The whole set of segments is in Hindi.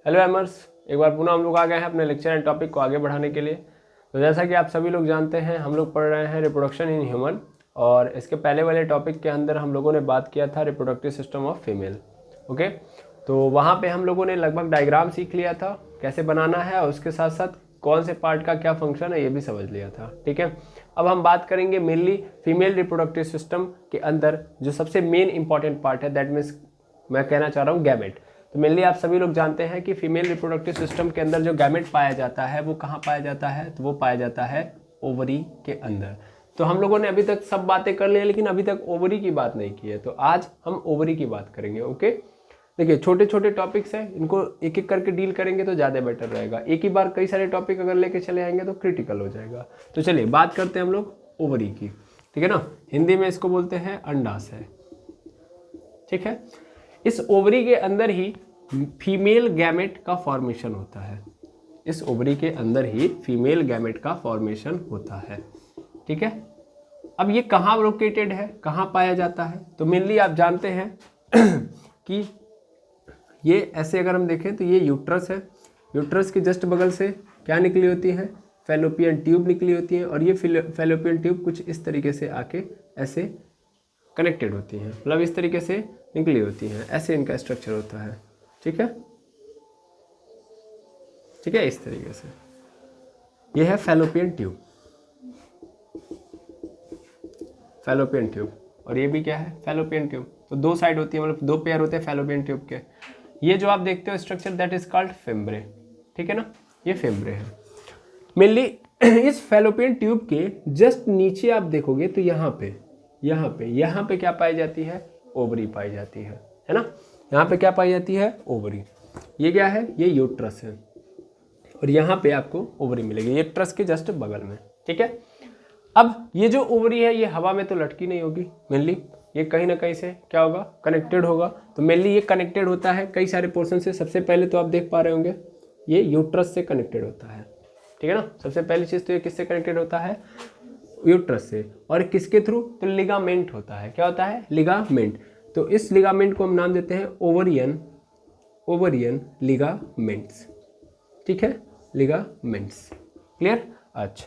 हेलो एमर्स, एक बार पुनः हम लोग आ गए हैं अपने लेक्चर एंड टॉपिक को आगे बढ़ाने के लिए। तो जैसा कि आप सभी लोग जानते हैं, हम लोग पढ़ रहे हैं रिप्रोडक्शन इन ह्यूमन, और इसके पहले वाले टॉपिक के अंदर हम लोगों ने बात किया था reproductive system of female. Okay, तो वहाँ पे हम लोगों ने लगभग डायग्राम सीख लिया था कैसे बनाना है, और उसके साथ साथ कौन से पार्ट का क्या फंक्शन है ये भी समझ लिया था। ठीक है, अब हम बात करेंगे मेनली फीमेल रिप्रोडक्टिव सिस्टम के अंदर जो सबसे मेन इंपॉर्टेंट पार्ट है, दैट मीन्स मैं कहना चाह रहा हूँ गैमेट। तो मेनली आप सभी लोग जानते हैं कि फीमेल रिप्रोडक्टिव सिस्टम के अंदर जो गैमेट पाया जाता है वो कहाँ पाया जाता है, तो वो पाया जाता है ओवरी के अंदर। तो हम लोगों ने अभी तक सब बातें कर ली, लेकिन अभी तक ओवरी की बात नहीं की है, तो आज हम ओवरी की बात करेंगे। ओके, देखिए छोटे छोटे टॉपिक्स हैं, इनको एक एक करके डील करेंगे तो ज़्यादा बेटर रहेगा। एक ही बार कई सारे टॉपिक अगर लेके चले आएंगे तो क्रिटिकल हो जाएगा। तो चलिए बात करते हैं हम लोग ओवरी की। ठीक है ना, हिंदी में इसको बोलते हैं अंडाशय। ठीक है, इस ओवरी के अंदर ही फीमेल गैमेट का फॉर्मेशन होता है। इस ओवरी के अंदर ही फीमेल गैमेट का फॉर्मेशन होता है। ठीक है, अब ये कहाँ लोकेटेड है, कहाँ पाया जाता है, तो मेनली आप जानते हैं कि ये ऐसे अगर हम देखें तो ये यूट्रस है। यूट्रस के जस्ट बगल से क्या निकली होती है, फैलोपियन ट्यूब निकली होती है, और ये फैलोपियन ट्यूब कुछ इस तरीके से आके ऐसे कनेक्टेड होती हैं, मतलब इस तरीके से निकली होती हैं, ऐसे इनका स्ट्रक्चर होता है। ठीक है, ठीक है, इस तरीके से ये है फैलोपियन ट्यूब, फैलोपियन ट्यूब, और ये भी क्या है, फैलोपियन ट्यूब। तो दो साइड होती है, मतलब दो पेयर होते हैं फैलोपियन ट्यूब के। ये जो आप देखते हो स्ट्रक्चर दैट इज कॉल्ड फेम्ब्रे। ठीक है ना, ये फेम्ब्रे है मेनली। इस फैलोपियन ट्यूब के जस्ट नीचे आप देखोगे तो यहाँ पे क्या पाई जाती है, ओवरी पाई जाती है ना। यहाँ पे क्या पाई जाती है, ओवरी। ये क्या है, ये यूट्रस है, और यहाँ पे आपको ओवरी मिलेगी यूट्रस के जस्ट बगल में। ठीक है, अब ये जो ओवरी है ये हवा में तो लटकी नहीं होगी, मेनली ये कहीं ना कहीं से क्या होगा, कनेक्टेड होगा। तो मेनली ये कनेक्टेड होता है कई सारे पोर्शन से। सबसे पहले तो आप देख पा रहे होंगे ये यूट्रस से कनेक्टेड होता है। ठीक है ना, सबसे पहली चीज़ तो ये किससे कनेक्टेड होता है, यूट्रस से। और किसके थ्रू, तो लिगामेंट होता है। क्या होता है, लिगामेंट। तो इस लिगामेंट को हम नाम देते हैं ओवरियन लिगामेंट्स। ठीक है, लिगामेंट्स, क्लियर। अच्छा,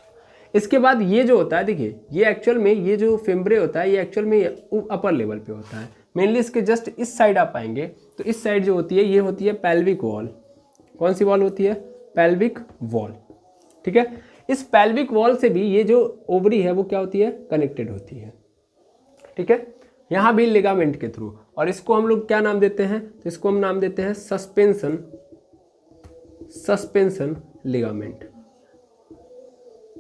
इसके बाद ये जो होता है, देखिए ये एक्चुअल में ये जो फेम्ब्रे होता है ये एक्चुअल में अपर लेवल पे होता है। मेनली इसके जस्ट इस साइड आप आएंगे तो इस साइड जो होती है ये होती है पेल्विक वॉल। कौन सी वॉल होती है, पेल्विक वॉल। ठीक है, इस पेल्विक वॉल से भी ये जो ओवरी है वो क्या होती है, कनेक्टेड होती है। ठीक है, यहाँ भी लिगामेंट के थ्रू, और इसको हम लोग क्या नाम देते हैं, तो इसको हम नाम देते हैं सस्पेंशन लिगामेंट।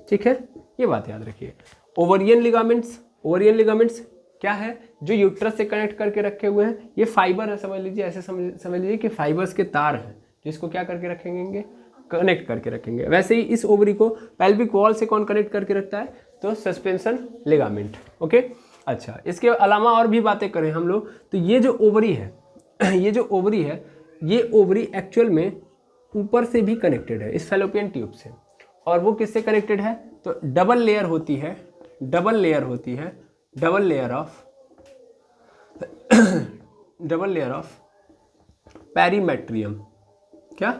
ठीक है, ये बात याद रखिए। ओवरियन लिगामेंट्स क्या है, जो यूट्रस से कनेक्ट करके रखे हुए हैं। ये फाइबर है, समझ लीजिए, ऐसे समझ लीजिए कि फाइबर्स के तार हैं जिसको क्या करके रखेंगे, कनेक्ट करके रखेंगे। वैसे ही इस ओवरी को पेल्विक वॉल से कौन कनेक्ट करके रखता है, तो सस्पेंशन लिगामेंट। ओके, अच्छा, इसके अलावा और भी बातें करें हम लोग तो ये जो ओवरी है ये ओवरी एक्चुअल में ऊपर से भी कनेक्टेड है इस फैलोपियन ट्यूब से। और वो किससे कनेक्टेड है, तो डबल लेयर होती है डबल लेयर ऑफ पेरीमेट्रियम। क्या,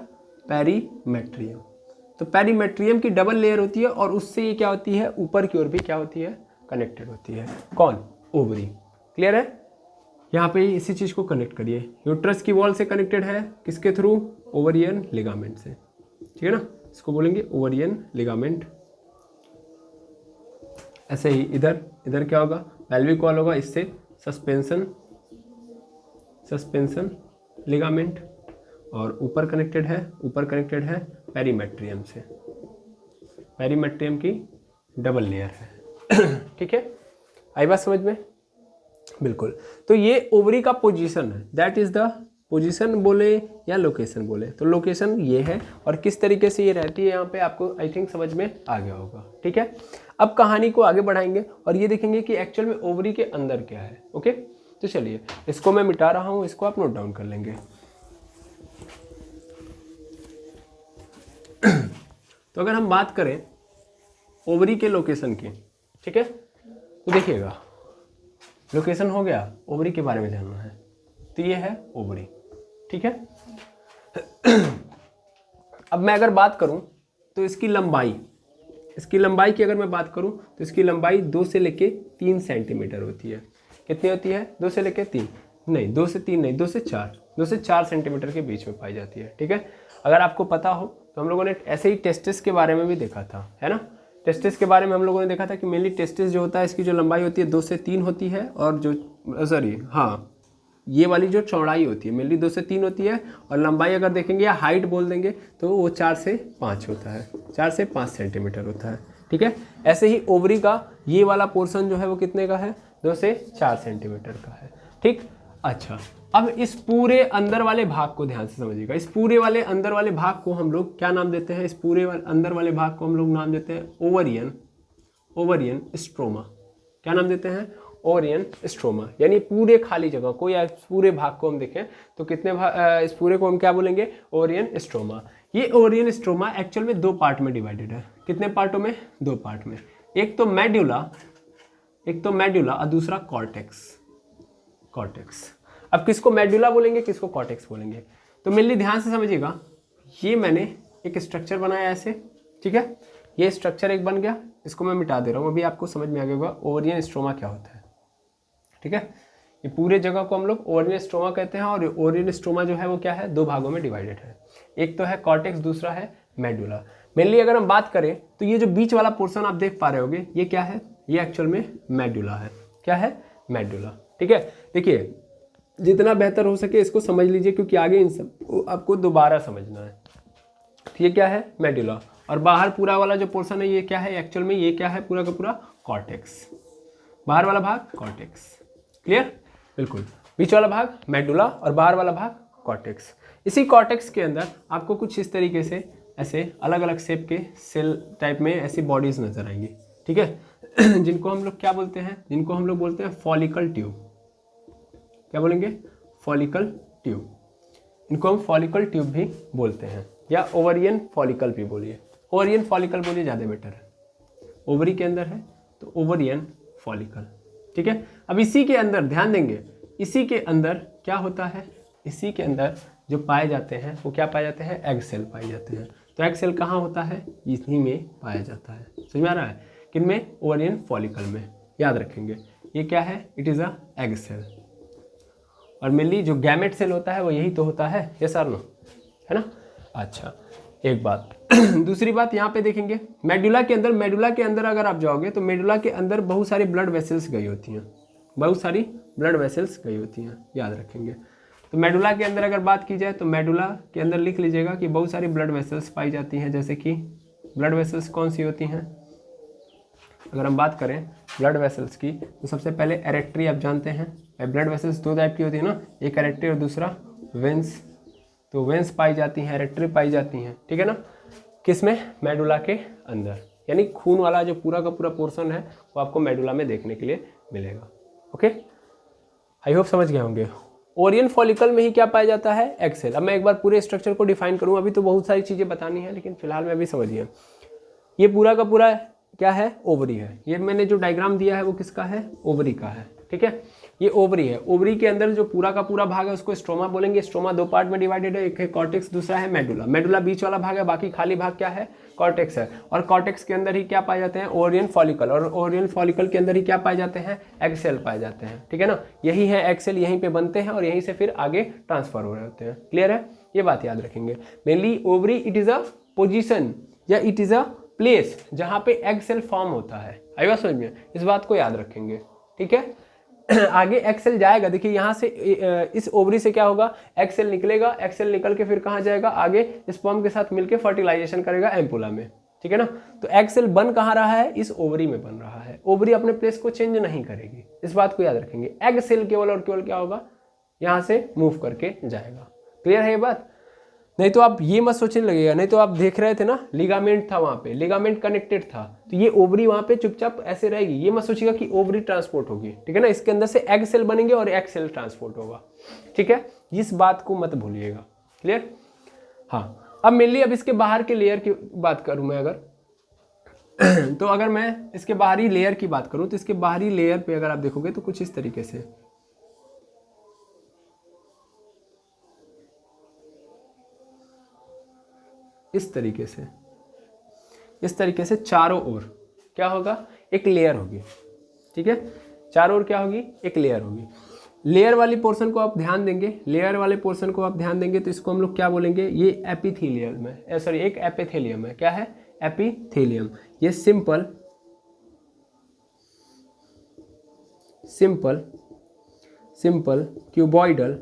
पेरीमेट्रियम। तो पेरीमेट्रियम की डबल लेयर होती है, और उससे ये क्या होती है, ऊपर की ओर भी क्या होती है, कनेक्टेड होती है। कौन, ओवरी। क्लियर है, यहाँ पे इसी चीज को कनेक्ट करिए। यूट्रस की वॉल से कनेक्टेड है, किसके थ्रू, ओवरियन लिगामेंट से। ठीक है ना, इसको बोलेंगे ओवरियन लिगामेंट। ऐसे ही इधर क्या होगा, पेल्विक वॉल होगा, इससे सस्पेंशन लिगामेंट, और ऊपर कनेक्टेड है पेरीमेट्रियम से। पेरीमेट्रियम की डबल लेयर है। ठीक है, आई बात समझ में, बिल्कुल। तो ये ओवरी का पोजीशन है, दैट इज द पोजीशन बोले या लोकेशन बोले, तो लोकेशन ये है, और किस तरीके से ये रहती है यहाँ पे आपको आई थिंक समझ में आ गया होगा। ठीक है, अब कहानी को आगे बढ़ाएंगे और ये देखेंगे कि एक्चुअल में ओवरी के अंदर क्या है। ओके, तो चलिए इसको मैं मिटा रहा हूँ, इसको आप नोट डाउन कर लेंगे। तो अगर हम बात करें ओवरी के लोकेशन की, ठीक है, तो देखिएगा लोकेशन हो गया, ओवरी के बारे में जानना है, तो ये है ओवरी। ठीक है, अब मैं अगर बात करूं तो इसकी लंबाई की अगर मैं बात करूं तो इसकी लंबाई 2 से लेके 3 सेंटीमीटर होती है। कितनी होती है? 2 से लेके 3 नहीं, 2 से 3 नहीं, 2 से 4 सेंटीमीटर के बीच में पाई जाती है। ठीक है, अगर आपको पता हो तो हम लोगों ने ऐसे ही टेस्टिस के बारे में भी देखा था, है ना। टेस्टिस के बारे में हम लोगों ने देखा था कि मेनली टेस्टिस जो होता है इसकी जो लंबाई होती है 2 से 3 होती है, और जो ये वाली जो चौड़ाई होती है मेनली 2 से 3 होती है, और लंबाई अगर देखेंगे या हाइट बोल देंगे तो वो 4 से 5 होता है, 4 से 5 सेंटीमीटर होता है। ठीक है, ऐसे ही ओवरी का ये वाला पोर्शन जो है वो कितने का है? 2 से 4 सेंटीमीटर का है। ठीक, अच्छा, अब इस पूरे अंदर वाले भाग को ध्यान से समझिएगा। इस पूरे वाले अंदर वाले भाग को हम लोग क्या नाम देते हैं? इस पूरे अंदर वाले भाग को हम लोग नाम देते हैं ओवरियन स्ट्रोमा। क्या नाम देते हैं? Ovarian stroma. यानी पूरे खाली जगह को या पूरे भाग को हम देखें तो कितने भाग, इस पूरे को हम क्या बोलेंगे? Ovarian stroma. ये ओवरियन स्ट्रोमा एक्चुअल में 2 पार्ट में डिवाइडेड है। कितने पार्टों में? 2 पार्ट में। एक तो मेड्यूला और दूसरा कॉर्टेक्स। अब किसको मेड्यूला बोलेंगे, किसको कॉर्टेक्स बोलेंगे? तो मेनली ध्यान से समझिएगा, ये मैंने एक स्ट्रक्चर बनाया ऐसे, ठीक है, ये स्ट्रक्चर एक बन गया, इसको मैं मिटा दे रहा हूँ, अभी आपको समझ में आ गया होगा ओवरियन स्ट्रोमा क्या होता है। ठीक है, ये पूरे जगह को हम लोग ओवरियन स्ट्रोमा कहते हैं, और ओवरियन स्ट्रोमा जो है वो क्या है? 2 भागों में डिवाइडेड है। एक तो है कॉर्टेक्स, दूसरा है मेडुला। मेनली अगर हम बात करें तो ये जो बीच वाला पोर्शन आप देख पा रहे होगे, ये क्या है? ये एक्चुअल में मेडुला है। क्या है? मेडुला। ठीक है, देखिए जितना बेहतर हो सके इसको समझ लीजिए, क्योंकि आगे इन सब को आपको दोबारा समझना है। तो ये क्या है? मेडुला। और बाहर पूरा वाला जो पोर्शन है ये क्या है? एक्चुअल में ये क्या है? पूरा का पूरा कॉर्टेक्स। बाहर वाला भाग कॉर्टेक्स। क्लियर? बिल्कुल। बीच वाला भाग मेडुला और बाहर वाला भाग कॉर्टेक्स। इसी कॉर्टेक्स के अंदर आपको कुछ इस तरीके से ऐसे अलग अलग शेप के सेल टाइप में ऐसी बॉडीज नजर आएंगी। ठीक है जिनको हम लोग क्या बोलते हैं? जिनको हम लोग बोलते हैं फॉलिकल ट्यूब। क्या बोलेंगे? Follicle tube. इनको हम फॉलिकल ट्यूब भी बोलते हैं, या ओवरियन फॉलिकल भी बोलिए। ओवरियन फॉलिकल बोलिए, ज़्यादा बेटर है। ओवरी के अंदर है तो ओवरियन फॉलिकल। ठीक है, अब इसी के अंदर ध्यान देंगे, इसी के अंदर क्या होता है? इसी के अंदर जो पाए जाते हैं वो क्या पाए जाते हैं? एग सेल पाए जाते हैं। तो एग सेल कहाँ होता है? इसी में पाया जाता है। समझ में आ रहा है? किन में? ओवरियन फॉलिकल में। याद रखेंगे ये क्या है? It is a egg cell. और मेनली जो गैमेट सेल होता है वो यही तो होता है, यस और नो, है ना। अच्छा, एक बात दूसरी बात यहाँ पे देखेंगे, मेडुला के अंदर अगर आप जाओगे तो मेडुला के अंदर बहुत सारी ब्लड वेसल्स गई होती हैं, याद रखेंगे। तो मेडुला के अंदर अगर बात की जाए तो मेडुला के अंदर लिख लीजिएगा कि बहुत सारी ब्लड वेसल्स पाई जाती हैं। जैसे कि ब्लड वेसल्स कौन सी होती हैं? अगर हम बात करें ब्लड वेसल्स की तो सबसे पहले एरेक्टरी, आप जानते हैं ब्लड वेसल्स 2 टाइप की होती है ना, एक एरेक्टरी और दूसरा वेंस। तो वेंस पाई जाती हैं, एरेक्टरी पाई जाती हैं। ठीक है ना, किसमें? मेडुला के अंदर। यानी खून वाला जो पूरा का पूरा पोर्शन है वो आपको मेडुला में देखने के लिए मिलेगा। ओके, आई होप समझ गए होंगे। ओरियन फॉलिकल में ही क्या पाया जाता है? Egg cell. अब मैं एक बार पूरे स्ट्रक्चर को डिफाइन करूँ, अभी तो बहुत सारी चीज़ें बतानी है लेकिन फिलहाल में अभी समझिए। ये पूरा का पूरा क्या है? ओवरी है। ये मैंने जो डायग्राम दिया है वो किसका है? ओवरी का है। ठीक है, ये ओवरी है। ओवरी के अंदर जो पूरा का पूरा भाग है उसको स्ट्रोमा बोलेंगे। स्ट्रोमा 2 पार्ट में डिवाइडेड है, एक है कॉर्टेक्स, दूसरा है मेडुला। मेडुला बीच वाला भाग है, बाकी खाली भाग क्या है? कॉर्टेक्स है। और कॉर्टेक्स के अंदर ही क्या पाए जाते हैं? Ovarian follicle. और ओवरियन फॉलिकल के अंदर ही क्या पाए जाते हैं? एग सेल पाए जाते हैं। ठीक है ना, यही है एग सेल, यहीं पे बनते हैं और यहीं से फिर आगे ट्रांसफर हो रहे होते हैं। क्लियर है? ये बात याद रखेंगे। Mainly ovary it is a position या इट इज अ प्लेस जहां पे एग सेल फॉर्म होता है। आई बात समझ में? इस बात को याद रखेंगे। ठीक है आगे एग सेल जाएगा, देखिए यहाँ से इस ओवरी से क्या होगा? एग सेल निकलेगा, एग सेल निकल के फिर कहाँ जाएगा? आगे स्पर्म के साथ मिलकर फर्टिलाइजेशन करेगा एम्पुला में। ठीक है ना, तो एग सेल बन कहाँ रहा है? इस ओवरी में बन रहा है। ओवरी अपने प्लेस को चेंज नहीं करेगी, इस बात को याद रखेंगे। एग सेल केवल और केवल क्या होगा? यहाँ से मूव करके जाएगा। क्लियर है ये बात? नहीं तो आप ये मत सोचने लगेगा, नहीं तो आप देख रहे थे ना लिगामेंट था वहां पे, लिगामेंट कनेक्टेड था, तो ये ओवरी वहां पे चुपचाप ऐसे रहेगी। ये मत सोचिएगा कि ओवरी ट्रांसपोर्ट होगी। ठीक है ना, इसके अंदर से एग सेल बनेंगे और एग सेल ट्रांसपोर्ट होगा। ठीक है, इस बात को मत भूलिएगा। क्लियर? हाँ, अब मेनली अब इसके बाहर के लेयर की बात करूं मैं अगर तो अगर मैं इसके बाहरी लेयर की बात करूं तो इसके बाहरी लेयर पे अगर आप देखोगे तो कुछ इस तरीके से इस तरीके से चारों ओर क्या होगा, एक लेयर होगी। ठीक है, चारों ओर क्या होगी, एक लेयर होगी। लेयर वाली पोर्शन को आप ध्यान देंगे, लेयर वाले पोर्शन को आप ध्यान देंगे तो इसको हम लोग क्या बोलेंगे, ये एपिथेलियम है, सॉरी एक एपिथेलियम है। क्या है, एपिथेलियम। ये सिंपल क्यूबॉइडल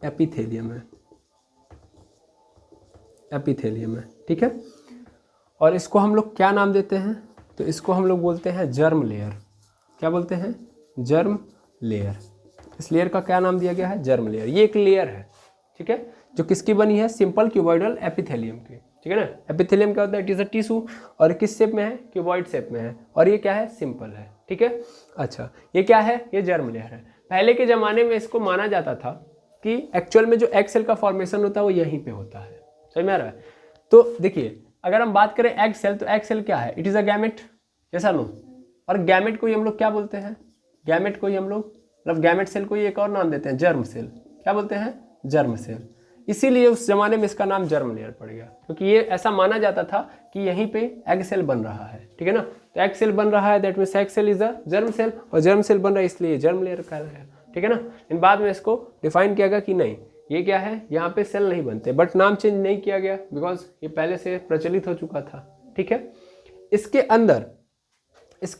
एपिथेलियम है। ठीक है, और इसको हम लोग क्या नाम देते हैं, तो इसको हम लोग बोलते हैं जर्म लेयर। क्या बोलते हैं, जर्म लेयर। इस लेयर का क्या नाम दिया गया है, जर्म लेयर। ये एक लेयर है, ठीक है, जो किसकी बनी है, सिंपल क्यूबॉइडल एपिथेलियम की। ठीक है ना, एपिथेलियम क्या होता है, इट इज अ टिश्यू, और किस शेप में है, क्यूबॉइड शेप में है, और ये क्या है, सिंपल है। ठीक है, अच्छा ये क्या है, ये जर्म लेयर है। पहले के ज़माने में इसको माना जाता था कि एक्चुअल में जो एग सेल का फॉर्मेशन होता है वो यहीं पे होता है। समझ में आ रहा है। तो देखिए, अगर हम बात करें एग सेल, तो एग सेल क्या है, इट इज़ अ गैमेट, ऐसा नो। और गैमेट को ही हम लोग क्या बोलते हैं, गैमेट को ही हम लोग, मतलब गैमेट सेल को ही एक और नाम देते हैं, जर्म सेल। क्या बोलते हैं, जर्म सेल। इसीलिए उस जमाने में इसका नाम जर्म लेयर पड़ गया, क्योंकि ये ऐसा माना जाता था कि यहीं पे एग सेल बन रहा है। ठीक है ना, तो एग सेल बन रहा है, that means egg cell is a germ cell, और जर्म सेल बन रहा है इसलिए जर्म लेयर का है। ठीक है ना, इन बाद में इसको डिफाइन किया गया कि नहीं, ये क्या है, यहाँ पे सेल नहीं बनते, बट नाम चेंज नहीं किया गया बिकॉज ये पहले से प्रचलित हो चुका था। ठीक है, इसके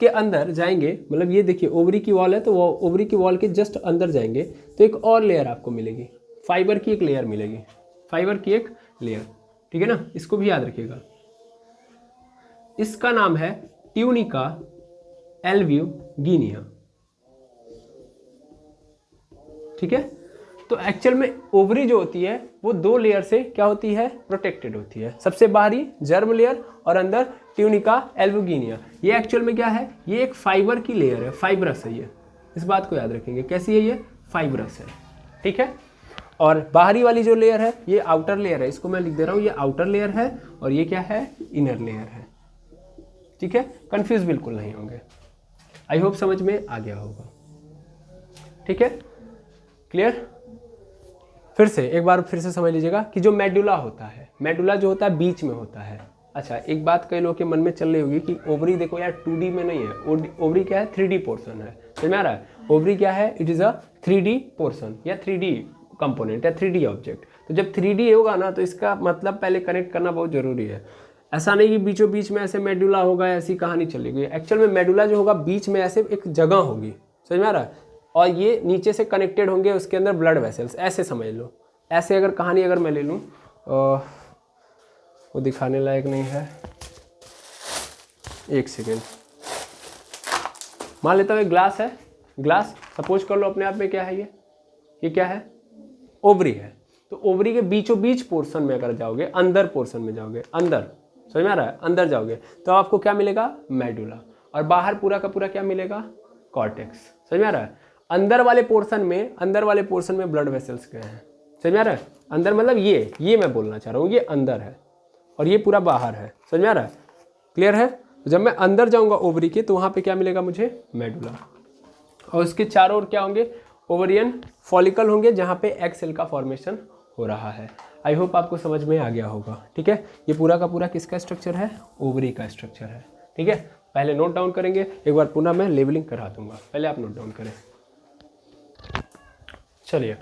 अंदर जाएंगे, मतलब ये देखिए ओवरी की वॉल है, तो वो ओवरी की वॉल के जस्ट अंदर जाएंगे तो एक और लेयर आपको मिलेगी, फाइबर की एक लेयर मिलेगी, फाइबर की एक लेयर। ठीक है ना, इसको भी याद रखिएगा। इसका नाम है ट्यूनिका एल्ब्यूगिनिया। ठीक है, तो एक्चुअल में ओवरी जो होती है वो दो लेयर से क्या होती है, प्रोटेक्टेड होती है। सबसे बाहरी जर्म लेयर और अंदर ट्यूनिका एल्ब्यूगिनिया। ये एक्चुअल में क्या है, ये एक फाइबर की लेयर है, फाइब्रस है ये। इस बात को याद रखेंगे, कैसी है ये, फाइब्रस है। ठीक है, और बाहरी वाली जो लेयर है ये आउटर लेयर है, इसको मैं लिख दे रहा हूँ, ये आउटर लेयर है और ये क्या है, इनर लेयर है। ठीक है, कंफ्यूज बिल्कुल नहीं होंगे। आई होप समझ में आ गया होगा। ठीक है, क्लियर। एक बार फिर से समझ लीजिएगा कि जो मेडुला होता है, मेडुला जो होता है बीच में होता है। अच्छा, एक बात कई लोगों के मन में चल रही होगी कि ओवरी देखो यार 2D में नहीं है, ओवरी क्या है, 3D पोर्शन है। समझ में आ रहा है, ओवरी क्या है, it is a 3D portion या 3D कंपोनेंट या 3D ऑब्जेक्ट। तो जब 3D होगा ना, तो इसका मतलब पहले कनेक्ट करना बहुत जरूरी है। ऐसा नहीं कि बीचों बीच में ऐसे मेडुला होगा, ऐसी कहानी चलेगी। एक्चुअल में मेडुला जो होगा बीच में ऐसे एक जगह होगी, समझ में आ रहा है, और ये नीचे से कनेक्टेड होंगे, उसके अंदर ब्लड वेसल्स, ऐसे समझ लो। ऐसे अगर कहानी अगर मैं ले लूँ, वो दिखाने लायक नहीं है, एक सेकेंड। मान लेता हूँ एक ग्लास है, ग्लास सपोज कर लो अपने आप में क्या है, ये क्या है, ओवरी है। तो ओवरी के बीचों बीच पोर्शन में अगर जाओगे, अंदर पोर्शन में जाओगे, अंदर, समझ में आ रहा है, अंदर जाओगे तो आपको क्या मिलेगा, मेडुला, और बाहर पूरा का पूरा क्या मिलेगा, कॉर्टेक्स। समझ में आ रहा है, अंदर वाले पोर्शन में ब्लड वेसल्स गए हैं। समझ में आ रहा है, अंदर मतलब ये मैं बोलना चाह रहा हूँ, ये अंदर है और ये पूरा बाहर है। समझ में आ रहा है, क्लियर है। तो जब मैं अंदर जाऊँगा ओवरी के, तो वहाँ पे क्या मिलेगा मुझे, मेडुला, और उसके चारों ओर क्या होंगे, ओवरियन फॉलिकल होंगे, जहाँ पे एग सेल का फॉर्मेशन हो रहा है। आई होप आपको समझ में आ गया होगा। ठीक है, ये पूरा का पूरा किसका स्ट्रक्चर है, ओवरी का स्ट्रक्चर है। ठीक है, पहले नोट डाउन करेंगे, एक बार पुनः मैं लेबलिंग करा दूंगा, पहले आप नोट डाउन करें। चलिए,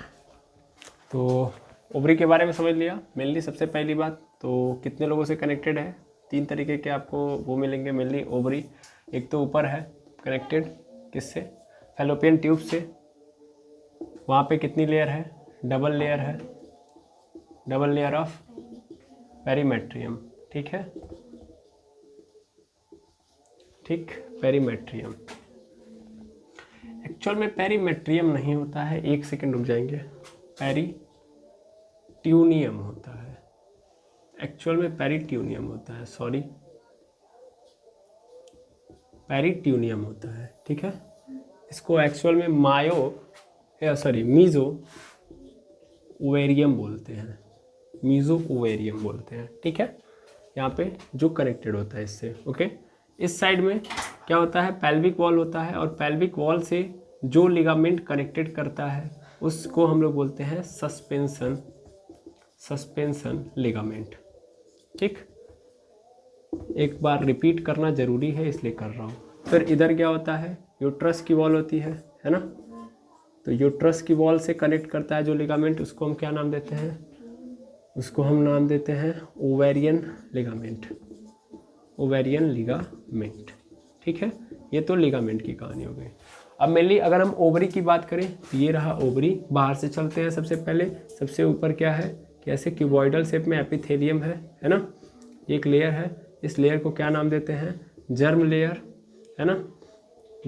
तो ओवरी के बारे में समझ लिया। मेनली सबसे पहली बात तो कितने लोगों से कनेक्टेड है, 3 तरीके के आपको वो मिलेंगे मेनली ओवरी। एक तो ऊपर है कनेक्टेड, किससे, फैलोपियन ट्यूब से, वहाँ पे कितनी लेयर है, डबल लेयर है, डबल लेयर ऑफ पेरीमेट्रियम। ठीक है, ठीक, पेरीमेट्रियम। एक्चुअल में पेरीमेट्रियम नहीं होता है, एक सेकंड रुक जाएंगे, पेरीट्यूनियम होता है। एक्चुअल में पेरीट्यूनियम होता है, सॉरी, पेरीट्यूनियम होता है। ठीक है, इसको एक्चुअल में मीजो ओवेरियम बोलते हैं, मीजो ओवेरियम बोलते हैं। ठीक है, यहाँ पे जो कनेक्टेड होता है इससे, ओके। इस साइड में क्या होता है, पेल्विक वॉल होता है, और पेल्विक वॉल से जो लिगामेंट कनेक्टेड करता है उसको हम लोग बोलते हैं सस्पेंशन लिगामेंट। ठीक, एक बार रिपीट करना जरूरी है इसलिए कर रहा हूँ। फिर इधर क्या होता है, यूट्रस की वॉल होती है ना। तो यूट्रस की वॉल से कनेक्ट करता है जो लिगामेंट, उसको हम क्या नाम देते हैं, उसको हम नाम देते हैं ओवेरियन लिगामेंट। Ovarian ligament. ठीक है, ये तो लिगामेंट की कहानी हो गई। अब मेनली अगर हम ओवरी की बात करें तो ये रहा ओवरी। बाहर से चलते हैं, सबसे पहले सबसे ऊपर क्या है, कैसे क्यूबॉइडल शेप में एपिथेलियम है ना। एक लेयर है, इस लेयर को क्या नाम देते हैं, जर्म लेयर, है ना,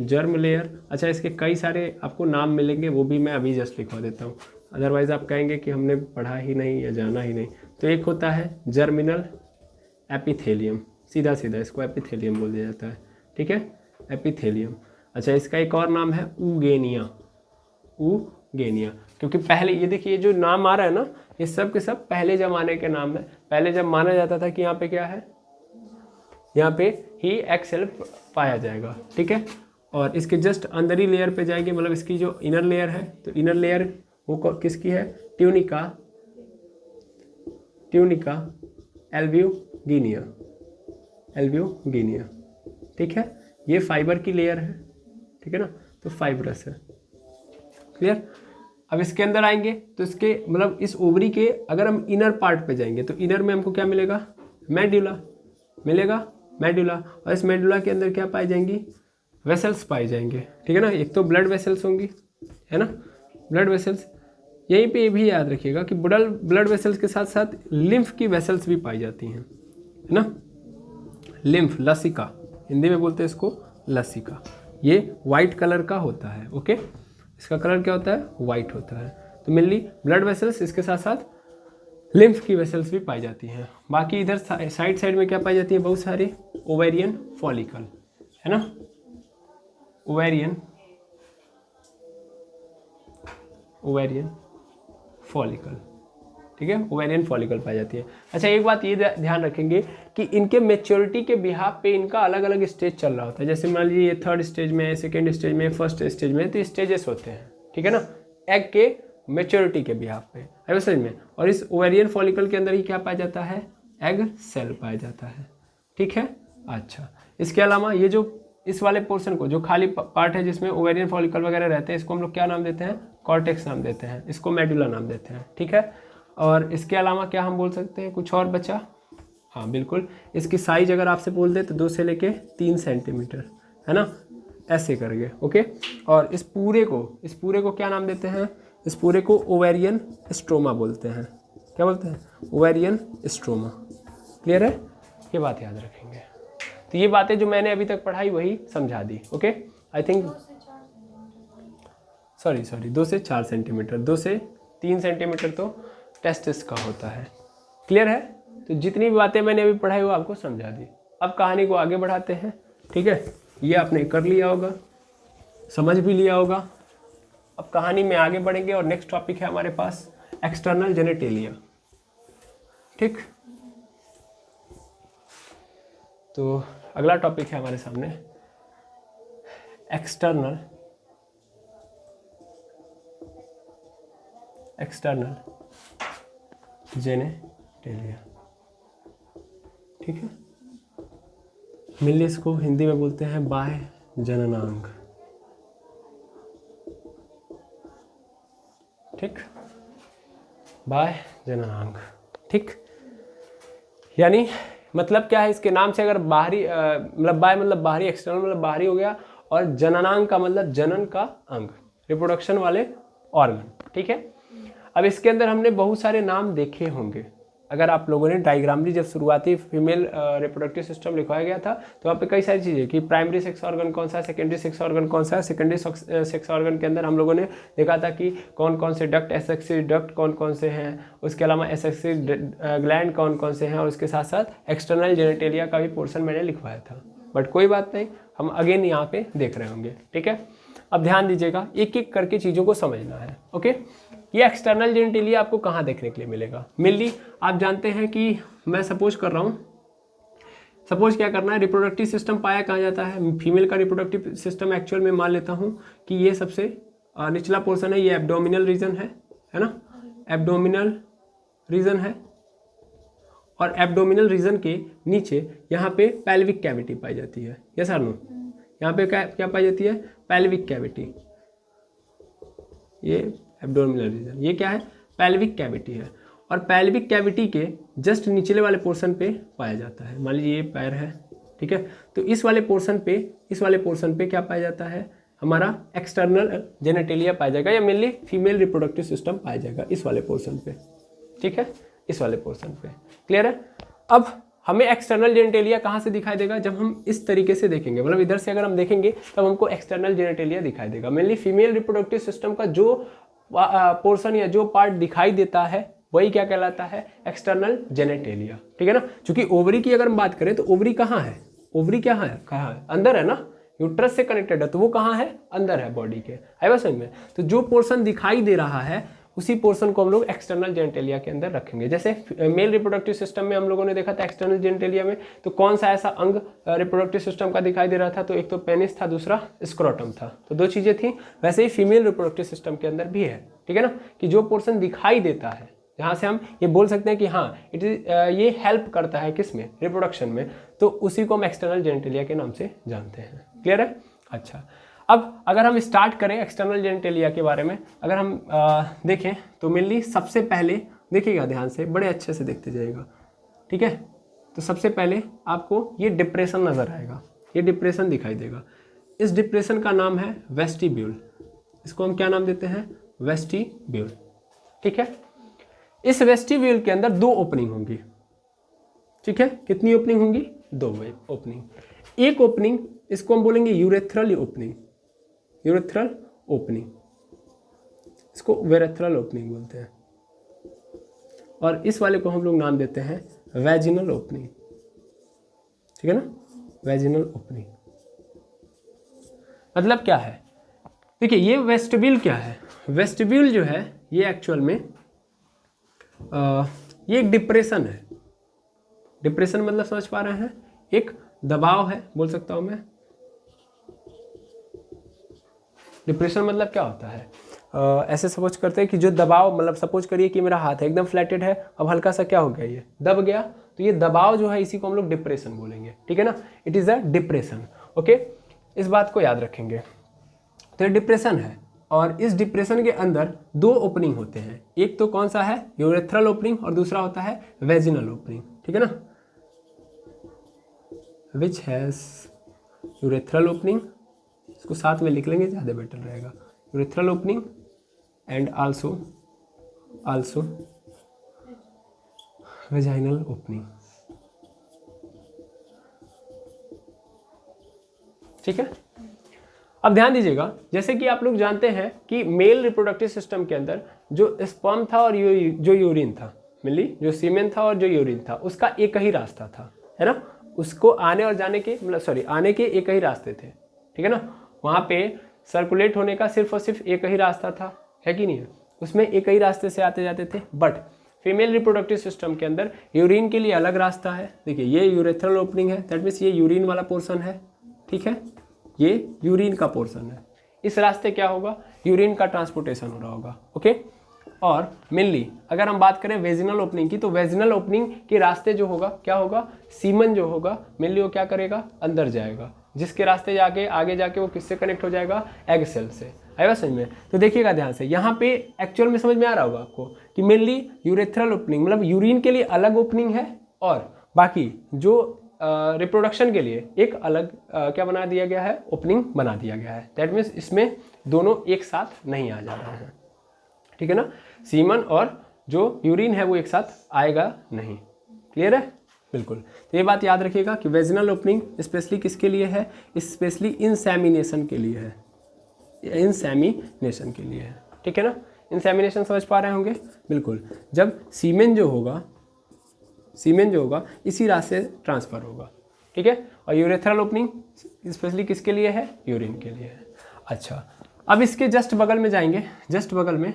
जर्म लेयर। अच्छा, इसके कई सारे आपको नाम मिलेंगे, वो भी मैं अभी जस्ट लिखवा देता हूँ, अदरवाइज आप कहेंगे कि हमने पढ़ा ही नहीं या जाना ही नहीं। तो एक होता है जर्मिनल एपिथेलियम, सीधा सीधा इसको एपिथेलियम बोल दिया जाता है। ठीक है, एपिथेलियम। अच्छा, इसका एक और नाम है ऊगेनिया। ऊगेनिया, क्योंकि पहले ये देखिए जो नाम आ रहा है ना, ये सब के सब पहले ज़माने के नाम है। पहले जब माना जाता था कि यहाँ पे क्या है, यहाँ पे ही एग सेल पाया जाएगा। ठीक है, और इसके जस्ट अंदर ही लेयर पे जाएंगे, मतलब इसकी जो इनर लेयर है, तो इनर लेयर वो किसकी है, ट्यूनिका, ट्यूनिका एल्ब्यूगिनिया, एल्ब्यूगिनिया। ठीक है, ये फाइबर की लेयर है। ठीक है ना, तो फाइब्रस है। क्लियर। अब इसके अंदर आएंगे तो इसके मतलब इस ओवरी के अगर हम इनर पार्ट पे जाएंगे तो इनर में हमको क्या मिलेगा, मेडुला मिलेगा, मेडुला। और इस मेडुला के अंदर क्या पाई जाएंगी, वेसल्स पाए जाएंगे। ठीक है ना, एक तो ब्लड वेसल्स होंगी, है ना, ब्लड वेसल्स। यहीं पे ये भी याद रखिएगा कि ब्लड वेसल्स के साथ साथ लिम्फ की वेसल्स भी पाई जाती हैं, है ना। लिम्फ, लसिका, हिंदी में बोलते हैं इसको लसिका। ये वाइट कलर का होता है। ओके, इसका कलर क्या होता है, वाइट होता है। तो मेनली ब्लड वेसल्स, इसके साथ साथ लिम्फ की वेसल्स भी पाई जाती हैं। बाकी इधर साइड में क्या पाई जाती है, बहुत सारे ओवेरियन फॉलिकल, है ना, ओवेरियन फॉलिकल। ठीक है, ओवेरियन फॉलिकल पाई जाती है। अच्छा, एक बात ये ध्यान रखेंगे कि इनके मेच्योरिटी के बिहाफ पे इनका अलग अलग स्टेज चल रहा होता है। जैसे मान लीजिए ये 3rd स्टेज में है, 2nd स्टेज में, 1st स्टेज में, तो स्टेजेस होते हैं। ठीक है ना, एग के मेच्योरिटी के बिहाफ पे, है समझ में। और इस ओवेरियन फॉलिकल के अंदर ही क्या पाया जाता है, एग सेल पाया जाता है। ठीक है, अच्छा, इसके अलावा ये जो इस वाले पोर्शन को, जो खाली पार्ट है जिसमें ओवेरियन फॉलिकल वगैरह रहते हैं, इसको हम लोग क्या नाम देते हैं, कॉर्टेक्स नाम देते हैं, इसको मेडुला नाम देते हैं। ठीक है, और इसके अलावा क्या हम बोल सकते हैं, कुछ और बचा, हाँ बिल्कुल, इसकी साइज अगर आपसे बोल दे तो 2 से लेके 3 सेंटीमीटर, है ना, ऐसे करके। ओके, और इस पूरे को क्या नाम देते हैं, इस पूरे को ओवेरियन स्ट्रोमा बोलते हैं। क्या बोलते हैं, ओवेरियन स्ट्रोमा। क्लियर है, ये बात याद रखेंगे। तो ये बातें जो मैंने अभी तक पढ़ाई वही समझा दी। ओके, आई थिंक सॉरी 2 से 4 सेंटीमीटर, 2 से 3 सेंटीमीटर तो टेस्टिस का होता है। क्लियर है, तो जितनी भी बातें मैंने अभी पढ़ाई वो आपको समझा दी। अब कहानी को आगे बढ़ाते हैं। ठीक है, ये आपने कर लिया होगा, समझ भी लिया होगा। अब कहानी में आगे बढ़ेंगे और नेक्स्ट टॉपिक है हमारे पास एक्सटर्नल जेनेटेलिया। ठीक, तो अगला टॉपिक है हमारे सामने एक्सटर्नल जेनेटेलिया। ठीक है, मिलने इसको हिंदी में बोलते हैं बाह्य जननांग। ठीक, बाह्य जननांग। ठीक, यानी मतलब क्या है, इसके नाम से अगर बाहरी मतलब बाह्य मतलब बाहरी, एक्सटर्नल मतलब बाहरी हो गया, और जननांग का मतलब जनन का अंग, रिप्रोडक्शन वाले ऑर्गन। ठीक है, अब इसके अंदर हमने बहुत सारे नाम देखे होंगे। अगर आप लोगों ने डायग्रामली जब शुरुआती फीमेल रिप्रोडक्टिव सिस्टम लिखवाया गया था तो वहाँ पे कई सारी चीज़ें कि प्राइमरी सेक्स ऑर्गन कौन सा है, सेकेंडरी सेक्स ऑर्गन कौन सा है। सेकेंडरी सेक्स ऑर्गन के अंदर हम लोगों ने देखा था कि कौन कौन से डक्ट, एसेक्सी डक्ट कौन कौन से हैं, उसके अलावा एसेक्सी ग्लैंड कौन कौन से हैं, और उसके साथ साथ एक्सटर्नल जेनेटेलिया का भी पोर्शन मैंने लिखवाया था। बट कोई बात नहीं, हम अगेन यहाँ पे देख रहे होंगे। ठीक है, अब ध्यान दीजिएगा, एक एक करके चीज़ों को समझना है। ओके, ये एक्सटर्नल जेनेटेलिया आपको कहाँ देखने के लिए मिलेगा, मेनली आप जानते हैं कि मैं सपोज कर रहा हूँ, सपोज क्या करना है, रिप्रोडक्टिव सिस्टम पाया कहाँ जाता है, फीमेल का रिप्रोडक्टिव सिस्टम एक्चुअल में मान लेता हूँ कि ये सबसे निचला पोर्शन है, ये एब्डोमिनल रीजन है ना, एब्डोमिनल रीजन है और एब्डोमिनल रीजन के नीचे यहाँ पे पेल्विक कैविटी पाई जाती है। यस और नो? यहाँ पे क्या पाई जाती है? Pelvic cavity. ये एब्डोमिनल रीजन, ये क्या है? पेल्विक कैविटी है और पेल्विक कैविटी के जस्ट निचले वाले पोर्शन पे पाया जाता है। मान लीजिए ये पैर है, ठीक है, तो इस वाले पोर्शन पे क्या पाया जाता है? हमारा एक्सटर्नल जेनेटेलिया पाया जाएगा या मेनली फीमेल रिप्रोडक्टिव सिस्टम पाया जाएगा इस वाले पोर्शन पे, ठीक है, इस वाले पोर्शन पे। क्लियर है? अब हमें एक्सटर्नल जेनेटेलिया कहाँ से दिखाई देगा? जब हम इस तरीके से देखेंगे, मतलब इधर से अगर हम देखेंगे तब हमको एक्सटर्नल जेनेटेलिया दिखाई देगा। मेनली फीमेल रिप्रोडक्टिव सिस्टम का जो पोर्शन या जो पार्ट दिखाई देता है वही क्या कहलाता है? एक्सटर्नल जेनेटेलिया, ठीक है ना। क्योंकि ओवरी की अगर हम बात करें तो ओवरी कहाँ है? ओवरी क्या है? कहाँ है? अंदर है ना, यूट्रस से कनेक्टेड है, तो वो कहाँ है? अंदर है बॉडी के। है बस समझ में? तो जो पोर्शन दिखाई दे रहा है उसी पोर्शन को हम लोग एक्सटर्नल जेनेटेलिया के अंदर रखेंगे। जैसे मेल रिप्रोडक्टिव सिस्टम में हम लोगों ने देखा था एक्सटर्नल जेनेटेलिया में, तो कौन सा ऐसा अंग रिप्रोडक्टिव सिस्टम का दिखाई दे रहा था? तो एक तो पेनिस था, दूसरा स्क्रोटम था। तो दो चीजें थी। वैसे ही फीमेल रिप्रोडक्टिव सिस्टम के अंदर भी है, ठीक है ना, कि जो पोर्शन दिखाई देता है जहाँ से हम ये बोल सकते हैं कि हाँ इट इज ये हेल्प करता है किसमें? रिप्रोडक्शन में, तो उसी को हम एक्सटर्नल जेनेटेलिया के नाम से जानते हैं। क्लियर है? अच्छा, अब अगर हम स्टार्ट करें एक्सटर्नल जेनेटेलिया के बारे में, अगर हम देखें तो मेनली सबसे पहले देखिएगा ध्यान से, बड़े अच्छे से देखते जाइएगा, ठीक है। तो सबसे पहले आपको ये डिप्रेशन नजर आएगा, ये डिप्रेशन दिखाई देगा। इस डिप्रेशन का नाम है वेस्टिब्यूल। इसको हम क्या नाम देते हैं? वेस्टिब्यूल, ठीक है। इस वेस्टिब्यूल के अंदर दो ओपनिंग होंगी, ठीक है। कितनी ओपनिंग होंगी? दो ओपनिंग। एक ओपनिंग इसको हम बोलेंगे यूरेथ्रल ओपनिंग, यूरेथ्रल ओपनिंग, इसको वेरेथ्रल ओपनिंग बोलते हैं। और इस वाले को हम लोग नाम देते हैं वैजिनल ओपनिंग, ठीक है ना, वैजिनल ओपनिंग। मतलब क्या है? देखिए ये वेस्टिब्यूल क्या है? वेस्टिब्यूल जो है ये एक्चुअल में ये एक डिप्रेशन है। डिप्रेशन मतलब समझ पा रहे हैं? एक दबाव है, बोल सकता हूं मैं। डिप्रेशन मतलब क्या होता है? ऐसे सपोज करते हैं कि जो दबाव, मतलब सपोज करिए कि मेरा हाथ है एकदम फ्लैटेड है, अब हल्का सा क्या हो गया, ये दब गया, तो ये दबाव जो है इसी को हम लोग डिप्रेशन बोलेंगे, ठीक है ना। It is a depression, okay, इस बात को याद रखेंगे। तो ये डिप्रेशन है और इस डिप्रेशन के अंदर दो ओपनिंग होते हैं। एक तो कौन सा है? यूरेथ्रल ओपनिंग, और दूसरा होता है वेजिनल ओपनिंग, ठीक है ना। विच हैज यूरेथ्रल ओपनिंग, इसको साथ में लिख लेंगे ज़्यादा बेटर रहेगा। Urethral opening and also vaginal opening, ठीक है। अब ध्यान दीजिएगा, जैसे कि आप लोग जानते हैं कि मेल रिप्रोडक्टिव सिस्टम के अंदर जो स्पर्म था और जो यूरिन था, मिली जो सीमेन था और जो यूरिन था, उसका एक ही रास्ता था, है ना। उसको आने और जाने के, मतलब सॉरी, आने के एक ही रास्ते थे, ठीक है ना। वहाँ पे सर्कुलेट होने का सिर्फ और सिर्फ एक ही रास्ता था, है कि नहीं है? उसमें एक ही रास्ते से आते जाते थे। बट फीमेल रिप्रोडक्टिव सिस्टम के अंदर यूरिन के लिए अलग रास्ता है। देखिए ये यूरेथ्रल ओपनिंग है, दैट मीन्स ये यूरिन वाला पोर्शन है, ठीक है, ये यूरिन का पोर्शन है। इस रास्ते क्या होगा? यूरिन का ट्रांसपोर्टेशन हो रहा होगा, ओके। और मेनली अगर हम बात करें वेजिनल ओपनिंग की, तो वेजिनल ओपनिंग के रास्ते जो होगा क्या होगा? सीमन जो होगा मेनली वो क्या करेगा? अंदर जाएगा, जिसके रास्ते जाके आगे जाके वो किससे कनेक्ट हो जाएगा? एग सेल से। आएगा समझ में? तो देखिएगा ध्यान से, यहाँ पे एक्चुअल में समझ में आ रहा होगा आपको कि मेनली यूरेथ्रल ओपनिंग मतलब यूरिन के लिए अलग ओपनिंग है और बाकी जो रिप्रोडक्शन के लिए एक अलग क्या बना दिया गया है? ओपनिंग बना दिया गया है। दैट मीन्स इसमें दोनों एक साथ नहीं आ जा रहे हैं, ठीक है ना। सीमन और जो यूरिन है वो एक साथ आएगा नहीं। क्लियर है? बिल्कुल। तो ये बात याद रखिएगा कि वेजिनल ओपनिंग स्पेशली किसके लिए है? स्पेशली इंसेमिनेशन के लिए है, इंसेमिनेशन के लिए है, ठीक है ना। इंसेमिनेशन समझ पा रहे होंगे? बिल्कुल। जब सीमेन जो होगा इसी रास्ते से ट्रांसफर होगा, ठीक है। और यूरेथ्रल ओपनिंग स्पेशली किसके लिए है? यूरिन के लिए है। अच्छा, अब इसके जस्ट बगल में जाएंगे, जस्ट बगल में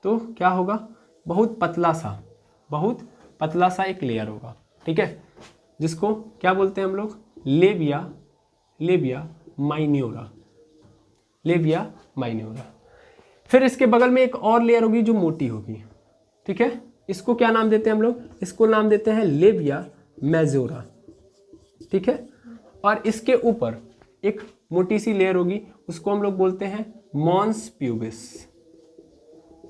तो क्या होगा? बहुत पतला सा एक लेयर होगा, ठीक है, जिसको क्या बोलते हैं हम लोग? लेबिया माइन्योरा। फिर इसके बगल में एक और लेयर होगी जो मोटी होगी, ठीक है, इसको क्या नाम देते हैं हम लोग? इसको नाम देते हैं लेबिया मेजोरा, ठीक है। और इसके ऊपर एक मोटी सी लेयर होगी, उसको हम लोग बोलते हैं मॉन्स प्यूबिस,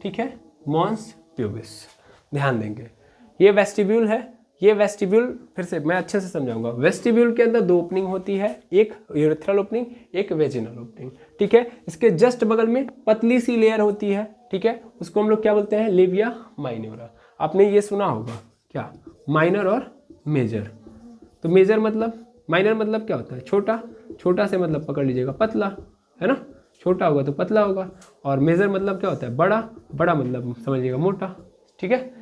ठीक है, मॉन्स प्यूबिस। ध्यान देंगे, ये वेस्टिब्यूल है। ये वेस्टिब्यूल फिर से मैं अच्छे से समझाऊंगा। वेस्टिब्यूल के अंदर 2 ओपनिंग होती है, एक यूरेथ्रल ओपनिंग, एक वेजिनल ओपनिंग, ठीक है। इसके जस्ट बगल में पतली सी लेयर होती है, ठीक है, उसको हम लोग क्या बोलते हैं? Labia minora. आपने ये सुना होगा क्या, माइनर और मेजर। तो मेजर मतलब, माइनर मतलब क्या होता है? छोटा, छोटा से मतलब पकड़ लीजिएगा पतला, है ना, छोटा होगा तो पतला होगा। और मेजर मतलब क्या होता है? बड़ा, बड़ा मतलब समझिएगा मोटा, ठीक है।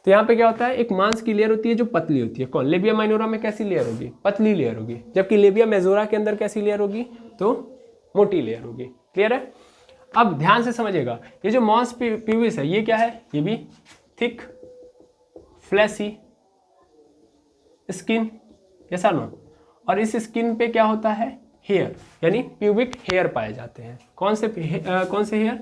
तो यहाँ पे क्या होता है? एक मांस की लेयर होती है जो पतली होती है। कौन? लेबिया माइनोरा में कैसी लेयर होगी? पतली लेयर होगी। जबकि लेबिया मेजोरा के अंदर कैसी लेयर होगी? तो मोटी लेयर होगी। क्लियर है? अब ध्यान से समझिएगा, ये जो मॉन्स प्यूबिस है ये क्या है? ये भी थिक फ्लैसी स्किन, यस और नो। और इस स्किन पे क्या होता है? हेयर, यानी प्यूबिक हेयर पाए जाते हैं। कौन से हेयर?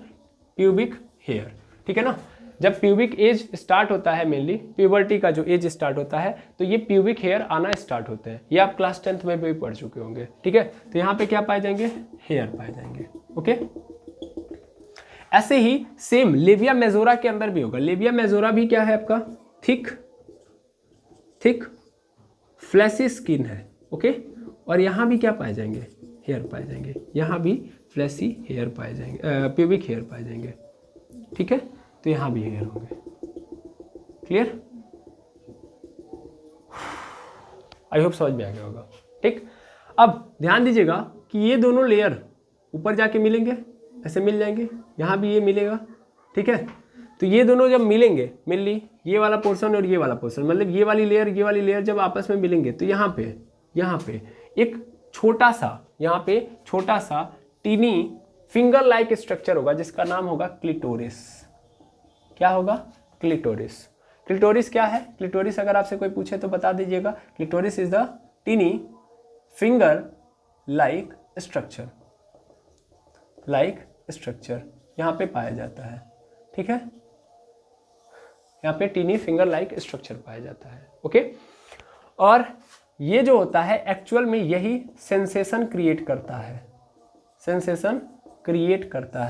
प्यूबिक हेयर, ठीक है ना। जब प्यूबिक एज स्टार्ट होता है, मेनली प्यूबर्टी का जो एज स्टार्ट होता है, तो ये प्यूबिक हेयर आना स्टार्ट होते हैं। ये आप क्लास 10th में भी पढ़ चुके होंगे, ठीक है। तो यहाँ पे क्या पाए जाएंगे? हेयर पाए जाएंगे, ओके। ऐसे ही सेम लेबिया मेजोरा के अंदर भी होगा। लेबिया मेजोरा भी क्या है आपका? थिक फ्लैसी स्किन है, ओके। और यहाँ भी क्या पाए जाएंगे? हेयर पाए जाएंगे। यहाँ भी फ्लैसी हेयर पाए जाएंगे, प्यूबिक हेयर पाए जाएंगे, ठीक है। तो यहाँ भी हेयर होंगे। क्लियर? आई होप समझ में आ गया होगा, ठीक। अब ध्यान दीजिएगा कि ये दोनों लेयर ऊपर जाके मिलेंगे, ऐसे मिल जाएंगे, यहाँ भी ये मिलेगा, ठीक है। तो ये दोनों जब मिलेंगे, मेनली ये वाला पोर्शन और ये वाला पोर्शन, मतलब ये वाली लेयर जब आपस में मिलेंगे, तो यहाँ पे एक छोटा सा, यहाँ पे छोटा सा टीनी फिंगर लाइक स्ट्रक्चर होगा जिसका नाम होगा क्लिटोरिस। क्या होगा? क्लिटोरिस। क्लिटोरिस क्या है? क्लिटोरिस अगर आपसे कोई पूछे तो बता दीजिएगा, clitoris is the tiny finger like structure, यहाँ पे पाया जाता है, ठीक है। यहाँ पे टीनी फिंगर लाइक स्ट्रक्चर पाया जाता है, ओके। और ये जो होता है एक्चुअल में यही सेंसेशन क्रिएट करता है, सेंसेशन क्रिएट करता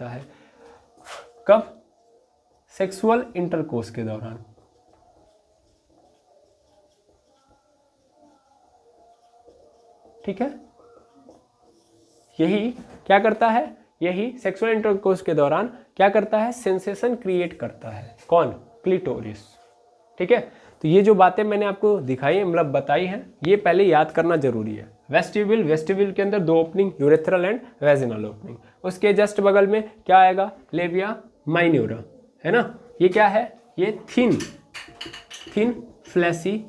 है। कब? सेक्सुअल इंटरकोर्स के दौरान, ठीक है। यही क्या करता है? यही सेक्सुअल इंटरकोर्स के दौरान क्या करता है? सेंसेशन क्रिएट करता है। कौन? क्लिटोरिस, ठीक है। तो ये जो बातें मैंने आपको दिखाई है, मतलब बताई हैं, ये पहले याद करना जरूरी है। वेस्टिब्यूल के अंदर 2 opening, urethral and vaginal opening. उसके जस्ट बगल में क्या आएगा? लेबिया माइनोरा, है ना। ये क्या है? ये थिन फ्लैसी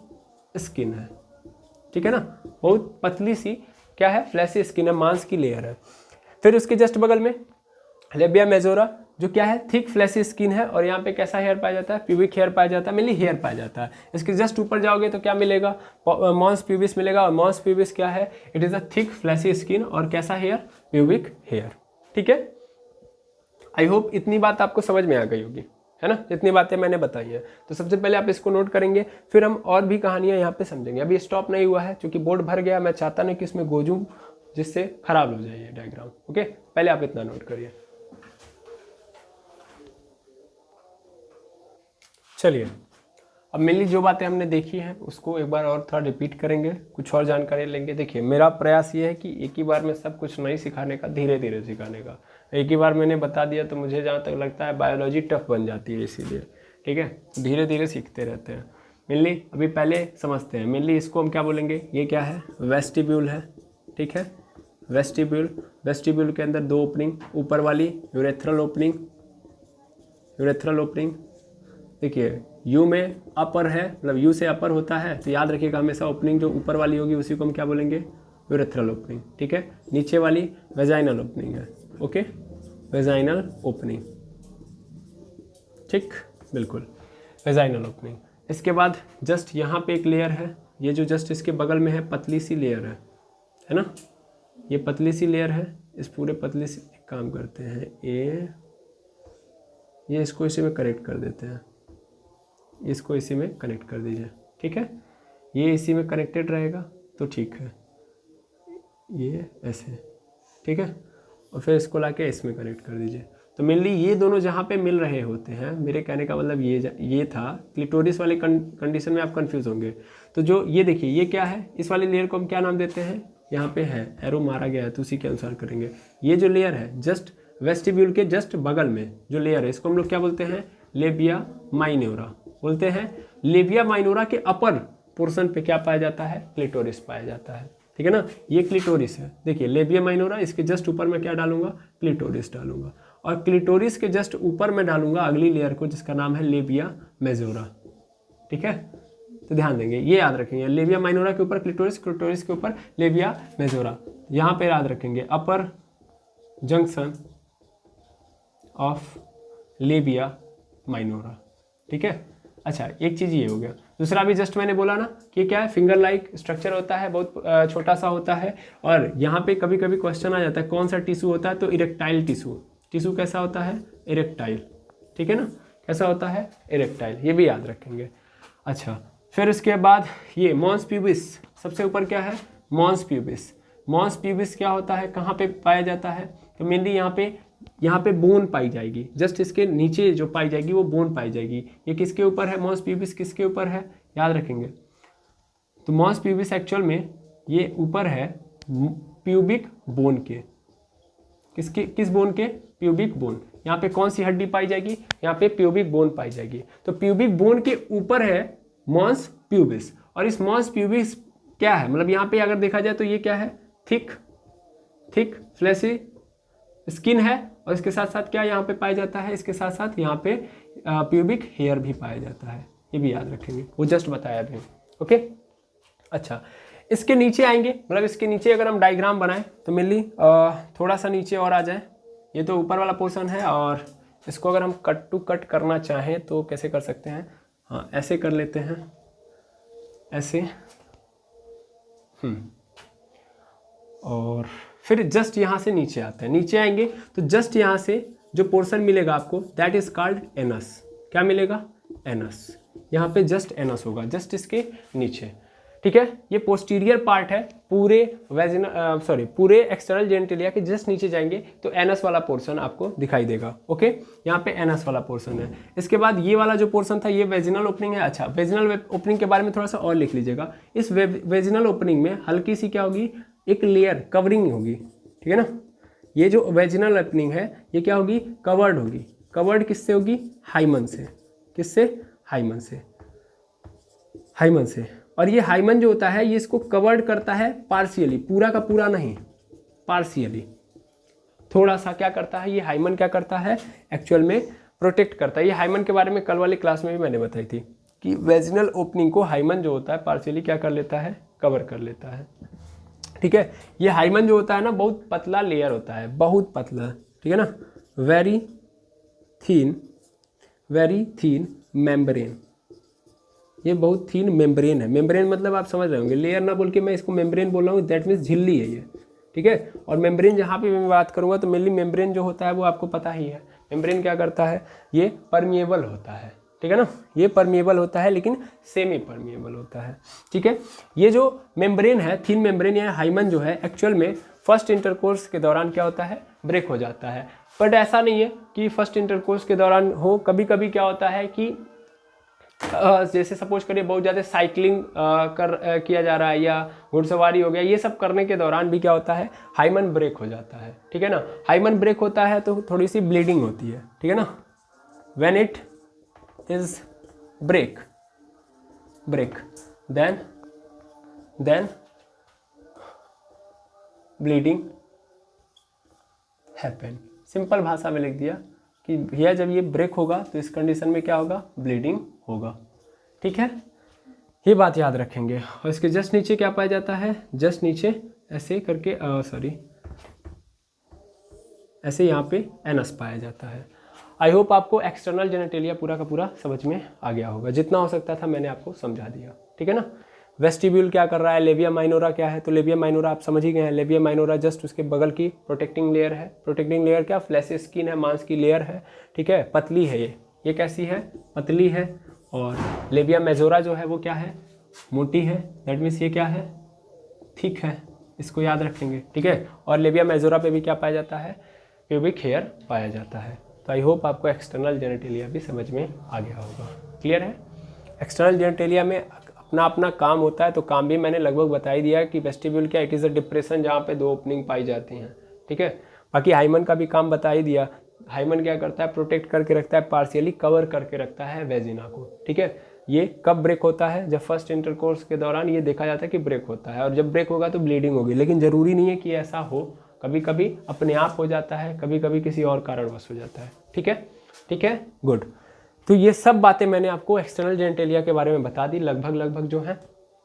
स्किन है, ठीक है ना, बहुत पतली सी क्या है? फ्लैसी स्किन है, मांस की लेयर है। फिर उसके जस्ट बगल में लेबिया मेजोरा, जो क्या है? थिक फ्लैसी स्किन है। और यहाँ पे कैसा हेयर पाया जाता है? प्यूबिक हेयर पाया जाता है, मेनली हेयर पाया जाता है। इसके जस्ट ऊपर जाओगे तो क्या मिलेगा? मॉन्स प्यूबिस मिलेगा। और मॉन्स प्यूबिस क्या है? It is a thick fleshy skin. और कैसा हेयर? प्यूबिक हेयर, ठीक है। आई होप इतनी बात आपको समझ में आ गई होगी, है ना, जितनी बातें मैंने बताई है। तो सबसे पहले आप इसको नोट करेंगे, फिर हम और भी कहानियां यहाँ पे समझेंगे। अभी स्टॉप नहीं हुआ है क्योंकि बोर्ड भर गया, मैं चाहता नहीं कि इसमें गोजूं जिससे खराब हो जाए ये डायग्राम, ओके। पहले आप इतना नोट करिए। चलिए, अब मेनली जो बातें हमने देखी हैं उसको एक बार और थोड़ा रिपीट करेंगे, कुछ और जानकारी लेंगे। देखिए, मेरा प्रयास ये है कि एक ही बार में सब कुछ नहीं सिखाने का, धीरे धीरे सिखाने का। एक ही बार मैंने बता दिया तो मुझे जहाँ तक लगता है बायोलॉजी टफ बन जाती है, इसीलिए, ठीक है। धीरे धीरे सीखते रहते हैं। मेनली अभी पहले समझते हैं, मेनली इसको हम क्या बोलेंगे? ये क्या है? वेस्टिब्यूल है, ठीक है। वेस्टिब्यूल के अंदर 2 ओपनिंग, ऊपर वाली यूरेथ्रल ओपनिंग, देखिए यू में अपर है, मतलब यू से अपर होता है, तो याद रखिएगा हमेशा ओपनिंग जो ऊपर वाली होगी उसी को हम क्या बोलेंगे? यूरेथ्रल ओपनिंग, ठीक है। नीचे वाली वेजाइनल ओपनिंग है, ओके, वेजाइनल ओपनिंग, ठीक, बिल्कुल, वेजाइनल ओपनिंग। इसके बाद जस्ट यहाँ पे एक लेयर है, ये जो जस्ट इसके बगल में है पतली सी लेयर है ना, ये पतली सी लेयर है। इस पूरे पतली सी, एक काम करते हैं, ये इसको इसी में कनेक्ट कर देते हैं, इसको इसी में कनेक्ट कर दीजिए, ठीक है। ये इसी में कनेक्टेड रहेगा तो ठीक है, ये ऐसे, ठीक है। और फिर इसको लाके इसमें कनेक्ट कर दीजिए। तो मेनली ये दोनों जहाँ पे मिल रहे होते हैं, मेरे कहने का मतलब ये था, क्लिटोरिस वाले कंडीशन में आप कंफ्यूज होंगे। तो जो ये देखिए ये क्या है, इस वाले लेयर को हम क्या नाम देते हैं, यहाँ पे है एरो मारा गया है तो उसी के अनुसार करेंगे। ये जो लेयर है जस्ट वेस्टिब्यूल के जस्ट बगल में जो लेयर है, इसको हम लोग क्या बोलते हैं, लेबिया माइनोरा बोलते हैं। लेबिया माइनोरा के अपर पोर्शन पे क्या पाया जाता है, क्लिटोरिस पाया जाता है, ठीक है ना। ये क्लिटोरिस है, देखिए लेबिया माइनोरा, इसके जस्ट ऊपर मैं क्या डालूंगा, क्लिटोरिस डालूंगा। और क्लिटोरिस के जस्ट ऊपर मैं डालूंगा अगली लेयर को जिसका नाम है लेबिया मेजोरा, ठीक है। तो ध्यान देंगे, ये याद रखेंगे, लेबिया माइनोरा के ऊपर क्लिटोरिस, क्लिटोरिस के ऊपर लेबिया मेजोरा। यहाँ पे याद रखेंगे अपर जंक्शन ऑफ लेबिया माइनोरा, ठीक है। अच्छा, एक चीज़ ये हो गया। दूसरा भी जस्ट मैंने बोला ना कि क्या है, फिंगर लाइक स्ट्रक्चर होता है, बहुत छोटा सा होता है। और यहाँ पे कभी कभी क्वेश्चन आ जाता है कौन सा टिश्यू होता है, तो इरेक्टाइल टिश्यू। टिश्यू कैसा होता है, इरेक्टाइल, ठीक है ना, कैसा होता है, इरेक्टाइल, ये भी याद रखेंगे। अच्छा, फिर उसके बाद ये मॉन्स प्यूबिस, सबसे ऊपर क्या है, मॉन्स प्यूबिस। मॉन्स प्यूबिस क्या होता है, कहाँ पे पाया जाता है, तो मेनली यहाँ पे बोन पाई जाएगी, जस्ट इसके नीचे जो पाई जाएगी वो बोन पाई जाएगी। ये किसके ऊपर है, मॉन्स प्यूबिस किसके ऊपर है, याद रखेंगे। तो मॉन्स प्यूबिस एक्चुअल में ये ऊपर है प्यूबिक बोन के, किस बोन के, प्यूबिक बोन। यहाँ पे कौन सी हड्डी पाई जाएगी, यहाँ पे प्यूबिक बोन पाई जाएगी। तो प्यूबिक बोन के ऊपर है मॉन्स प्यूबिस। और इस मॉन्स प्यूबिस क्या है, मतलब यहाँ पे अगर देखा जाए तो ये क्या है, थिक फ्लैशी स्किन है। और इसके साथ साथ क्या यहाँ पे पाया जाता है, इसके साथ साथ यहाँ पे प्यूबिक हेयर भी पाया जाता है, ये भी याद रखेंगे, वो जस्ट बताया अभी, ओके। अच्छा, इसके नीचे आएंगे, मतलब इसके नीचे अगर हम डायग्राम बनाएं तो मेनली थोड़ा सा नीचे और आ जाए। ये तो ऊपर वाला पोर्शन है, और इसको अगर हम कट टू कट करना चाहें तो कैसे कर सकते हैं, हाँ ऐसे कर लेते हैं, ऐसे, और फिर जस्ट यहाँ से नीचे आते हैं। नीचे आएंगे तो जस्ट यहाँ से जो पोर्शन मिलेगा आपको, दैट इज कॉल्ड एनस। क्या मिलेगा, एनस। यहाँ पे जस्ट एनस होगा, जस्ट इसके नीचे, ठीक है। ये पोस्टीरियर पार्ट है पूरे पूरे एक्सटर्नल जेनिटलिया के जस्ट नीचे जाएंगे तो एनस वाला पोर्शन आपको दिखाई देगा, ओके। यहाँ पे एनस वाला पोर्शन है। इसके बाद ये वाला जो पोर्शन था ये वेजिनल ओपनिंग है। अच्छा, वेजिनल ओपनिंग के बारे में थोड़ा सा और लिख लीजिएगा। इस वेजिनल ओपनिंग में हल्की सी क्या होगी, एक लेयर कवरिंग होगी, ठीक है ना। ये जो वेजिनल ओपनिंग है ये क्या होगी, कवर्ड होगी। कवर्ड किससे होगी, हाइमन से। किससे, हाइमन से, हाइमन से। और ये हाइमन जो होता है ये इसको कवर्ड करता है पार्शियली, पूरा का पूरा नहीं, पार्शियली थोड़ा सा क्या करता है, ये हाइमन क्या करता है, एक्चुअल में प्रोटेक्ट करता है। ये हाइमन के बारे में कल वाली क्लास में भी मैंने बताई थी कि वेजिनल ओपनिंग को हाइमन जो होता है पार्शियली क्या कर लेता है, कवर कर लेता है, ठीक है। ये हाइमन जो होता है ना बहुत पतला लेयर होता है, बहुत पतला, ठीक है ना, वेरी थीन मेम्ब्रेन। ये बहुत थीन मेम्ब्रेन है। मेम्ब्रेन मतलब आप समझ रहे होंगे, लेयर ना बोल के मैं इसको मेम्ब्रेन बोल रहा हूँ, दैट मीन्स झिल्ली है ये, ठीक है। और मेम्ब्रेन जहाँ पे मैं बात करूँगा तो मेनली मेम्ब्रेन जो होता है वो आपको पता ही है। मेम्ब्रेन क्या करता है, ये परमिएबल होता है, ठीक है ना। ये परमिएबल होता है लेकिन सेमी परमिएबल होता है, ठीक है। ये जो मेम्ब्रेन है, थीन मेम्ब्रेन या हाइमन जो है, एक्चुअल में फर्स्ट इंटरकोर्स के दौरान क्या होता है, ब्रेक हो जाता है। बट ऐसा नहीं है कि फर्स्ट इंटरकोर्स के दौरान हो, कभी कभी क्या होता है कि जैसे सपोज करिए बहुत ज़्यादा साइकिलिंग किया जा रहा है या घुड़सवारी हो गया, ये सब करने के दौरान भी क्या होता है, हाइमन ब्रेक हो जाता है, ठीक है ना। हाइमन ब्रेक होता है तो थोड़ी सी ब्लीडिंग होती है, ठीक है ना। When it is break then bleeding happen. Simple भाषा में लिख दिया कि भैया जब ये ब्रेक होगा तो इस कंडीशन में क्या होगा, ब्लीडिंग होगा, ठीक है। ये बात याद रखेंगे। और इसके जस्ट नीचे क्या पाया जाता है, जस्ट नीचे ऐसे करके ऐसे यहाँ पे एनस पाया जाता है। आई होप आपको एक्सटर्नल जेनिटेलिया पूरा का पूरा समझ में आ गया होगा। जितना हो सकता था मैंने आपको समझा दिया, ठीक है ना। वेस्टिब्यूल क्या कर रहा है, लेविया माइनोरा क्या है, तो लेविया माइनोरा आप समझ ही गए हैं, लेविया माइनोरा जस्ट उसके बगल की प्रोटेक्टिंग लेयर है। प्रोटेक्टिंग लेयर क्या, फ्लैश स्किन है, मांस की लेयर है, ठीक है, पतली है ये कैसी है, पतली है। और लेविया मेजोरा जो है वो क्या है, मोटी है, दैट मीन्स ये क्या है, थिक है, इसको याद रखेंगे, ठीक है। और लेविया मेजोरा पे भी क्या पाया जाता है, प्यूबिक हेयर पाया जाता है। तो आई होप आपको एक्सटर्नल जेनिटेलिया भी समझ में आ गया होगा, क्लियर है। एक्सटर्नल जेनिटेलिया में अपना अपना काम होता है, तो काम भी मैंने लगभग बता ही दिया कि वेस्टिब्यूल क्या, इट इज़ अ डिप्रेशन जहाँ पे 2 ओपनिंग पाई जाती हैं, ठीक है। बाकी हाइमन का भी काम बता ही दिया। हाइमन क्या करता है, प्रोटेक्ट करके रखता है, पार्शियली कवर करके रखता है वेजिना को, ठीक है। ये कब ब्रेक होता है, जब फर्स्ट इंटरकोर्स के दौरान ये देखा जाता है कि ब्रेक होता है, और जब ब्रेक होगा तो ब्लीडिंग होगी, लेकिन ज़रूरी नहीं है कि ऐसा हो, कभी कभी अपने आप हो जाता है, कभी कभी किसी और कारणवश हो जाता है, ठीक है, ठीक है, गुड। तो ये सब बातें मैंने आपको एक्सटर्नल जेनिटेलिया के बारे में बता दी लगभग जो है।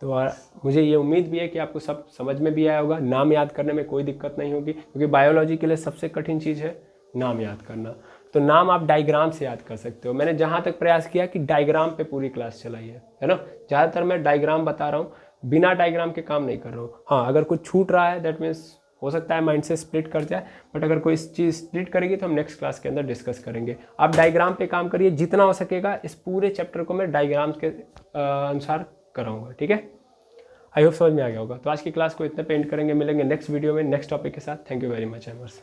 तो मुझे ये उम्मीद भी है कि आपको सब समझ में भी आया होगा, नाम याद करने में कोई दिक्कत नहीं होगी, क्योंकि बायोलॉजी के लिए सबसे कठिन चीज़ है नाम याद करना। तो नाम आप डायग्राम से याद कर सकते हो। मैंने जहाँ तक प्रयास किया कि डायग्राम पे पूरी क्लास चलाई है ना। ज़्यादातर मैं डायग्राम बता रहा हूँ, बिना डायग्राम के काम नहीं कर रहा हूँ। हाँ, अगर कुछ छूट रहा है दैट मीन्स हो सकता है माइंड से स्प्लिट कर जाए, बट अगर कोई चीज़ स्प्लिट करेगी तो हम नेक्स्ट क्लास के अंदर डिस्कस करेंगे। आप डायग्राम पे काम करिए, जितना हो सकेगा इस पूरे चैप्टर को मैं डायग्राम के अनुसार कराऊंगा, ठीक है। आई होप समझ में आ गया होगा। तो आज की क्लास को इतने पे एंड करेंगे, मिलेंगे नेक्स्ट वीडियो में नेक्स्ट टॉपिक के साथ। Thank you very much एमर्स।